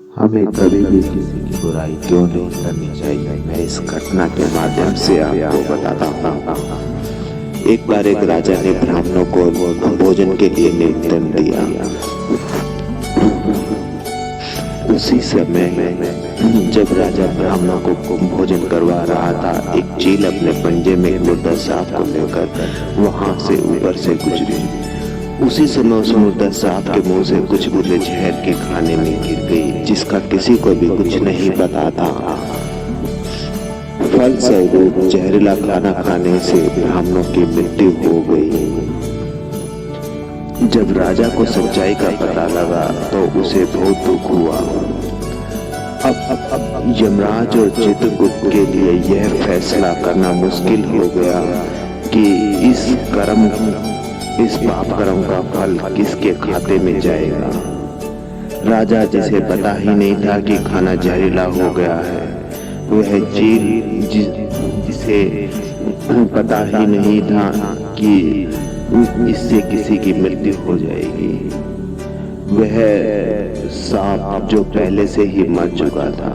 हमें कभी भी किसी की बुराई क्यों नहीं करनी चाहिए, मैं इस घटना के माध्यम से आपको बताता हूँ। एक बार एक राजा ने ब्राह्मणों को भोजन के लिए निमंत्रण दिया। उसी समय जब राजा ब्राह्मणों को भोजन करवा रहा था, एक चील अपने पंजे में एक मुर्दा सांप को लेकर वहां से ऊपर से गुजरी। उसी समय उस मुर्दा सांप के मुंह से कुछ बूंदें जहर के खाने में गिर गई, जिसका किसी को भी कुछ नहीं पता था। फलस्वरूप जहरीला खाना खाने से ब्राह्मणों की मृत्यु हो गई। जब राजा को सच्चाई का पता लगा तो उसे बहुत दुख हुआ। अब यमराज और चित्रगुप्त के लिए यह फैसला करना मुश्किल हो गया कि इस पाप कर्म का फल किसके खाते में जाएगा। राजा, जिसे पता ही नहीं था कि खाना जहरीला हो गया है, वह चील जिसे पता ही नहीं था कि इससे किसी की मृत्यु हो जाएगी, वह सांप जो पहले से ही मर चुका था।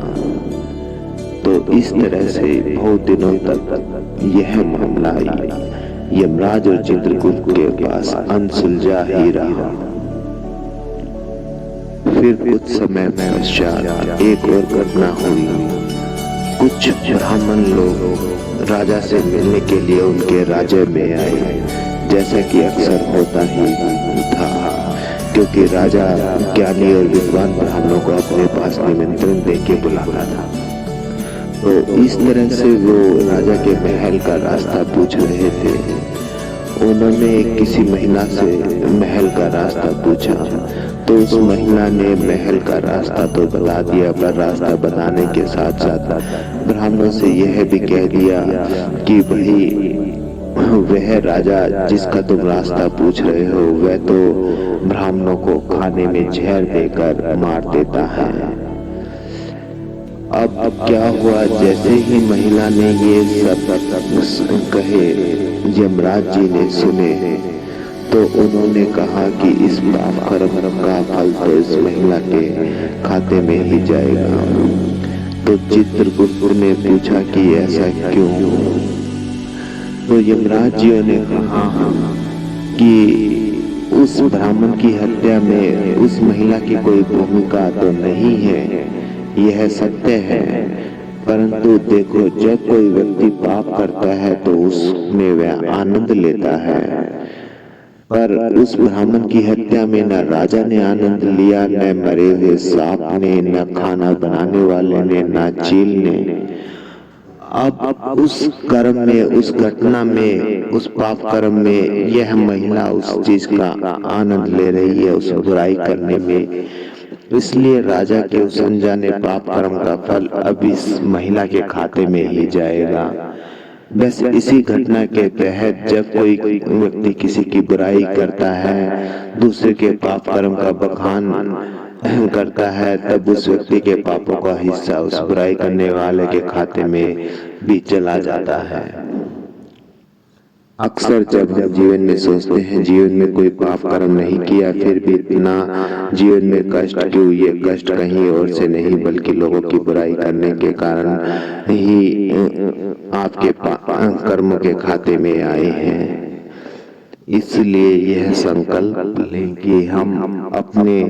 तो इस तरह से बहुत दिनों तक यह मामला यमराज और चित्रगुप्त के पास अनसुलझा ही रहा। फिर कुछ समय पश्चात एक और घटना हुई। कुछ ब्राह्मण लोग राजा से मिलने के लिए उनके राज्य में आए, जैसा कि अक्सर होता ही था, क्योंकि राजा ज्ञानी और विद्वान ब्राह्मणों को अपने पास निमंत्रण देके बुलाता था। तो इस तरह से वो राजा के महल का रास्ता पूछ रहे थे। उन्होंने किसी महिला से महल का रास्ता पूछा, तो उस महिला ने महल का रास्ता तो बता दिया, पर रास्ता बताने के साथ साथ ब्राह्मणों से यह भी कह दिया कि भाई, वह राजा जिसका तुम रास्ता पूछ रहे हो, वह तो ब्राह्मणों को खाने में जहर देकर मार देता है। अब क्या हुआ, जैसे ही महिला ने ये सब कहे यमराज जी ने सुने, तो उन्होंने कहा कि इस पाप कर्म का फल तो इस महिला के खाते में ही जाएगा। तो चित्रगुप्त ने पूछा कि ऐसा क्यों? तो यमराज जी ने कहा कि उस ब्राह्मण की हत्या में उस महिला की कोई भूमिका तो नहीं है, यह सत्य है, परंतु देखो, जब कोई व्यक्ति पाप करता है तो उसमें वह आनंद लेता है, पर उस ब्राह्मण की हत्या में न राजा ने आनंद लिया, न मरे हुए सांप ने, न खाना बनाने वाले ने, न चील ने। अब उस कर्म में, उस घटना में, उस पाप कर्म में यह महिला उस चीज का आनंद ले रही है, उस बुराई करने में। इसलिए राजा के उस अनजाने पाप कर्म का फल अब इस महिला के खाते में ही जाएगा। बस इसी घटना के तहत जब कोई व्यक्ति किसी की बुराई करता है, दूसरे के पाप कर्म का बखान करता है, तब उस व्यक्ति के पापों का हिस्सा उस बुराई करने वाले के खाते में भी चला जाता है। अक्सर जब हम जीवन में सोचते हैं जीवन में कोई पाप कर्म नहीं किया, फिर भी इतना जीवन में कष्ट क्यों, ये कष्ट कहीं और से नहीं बल्कि लोगों की बुराई करने के कारण ही आपके कर्मों के खाते में आए हैं। इसलिए यह संकल्प लें कि हम अपने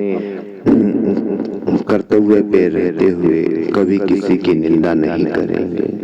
कर्तव्य पे रहते हुए कभी किसी की निंदा नहीं करेंगे।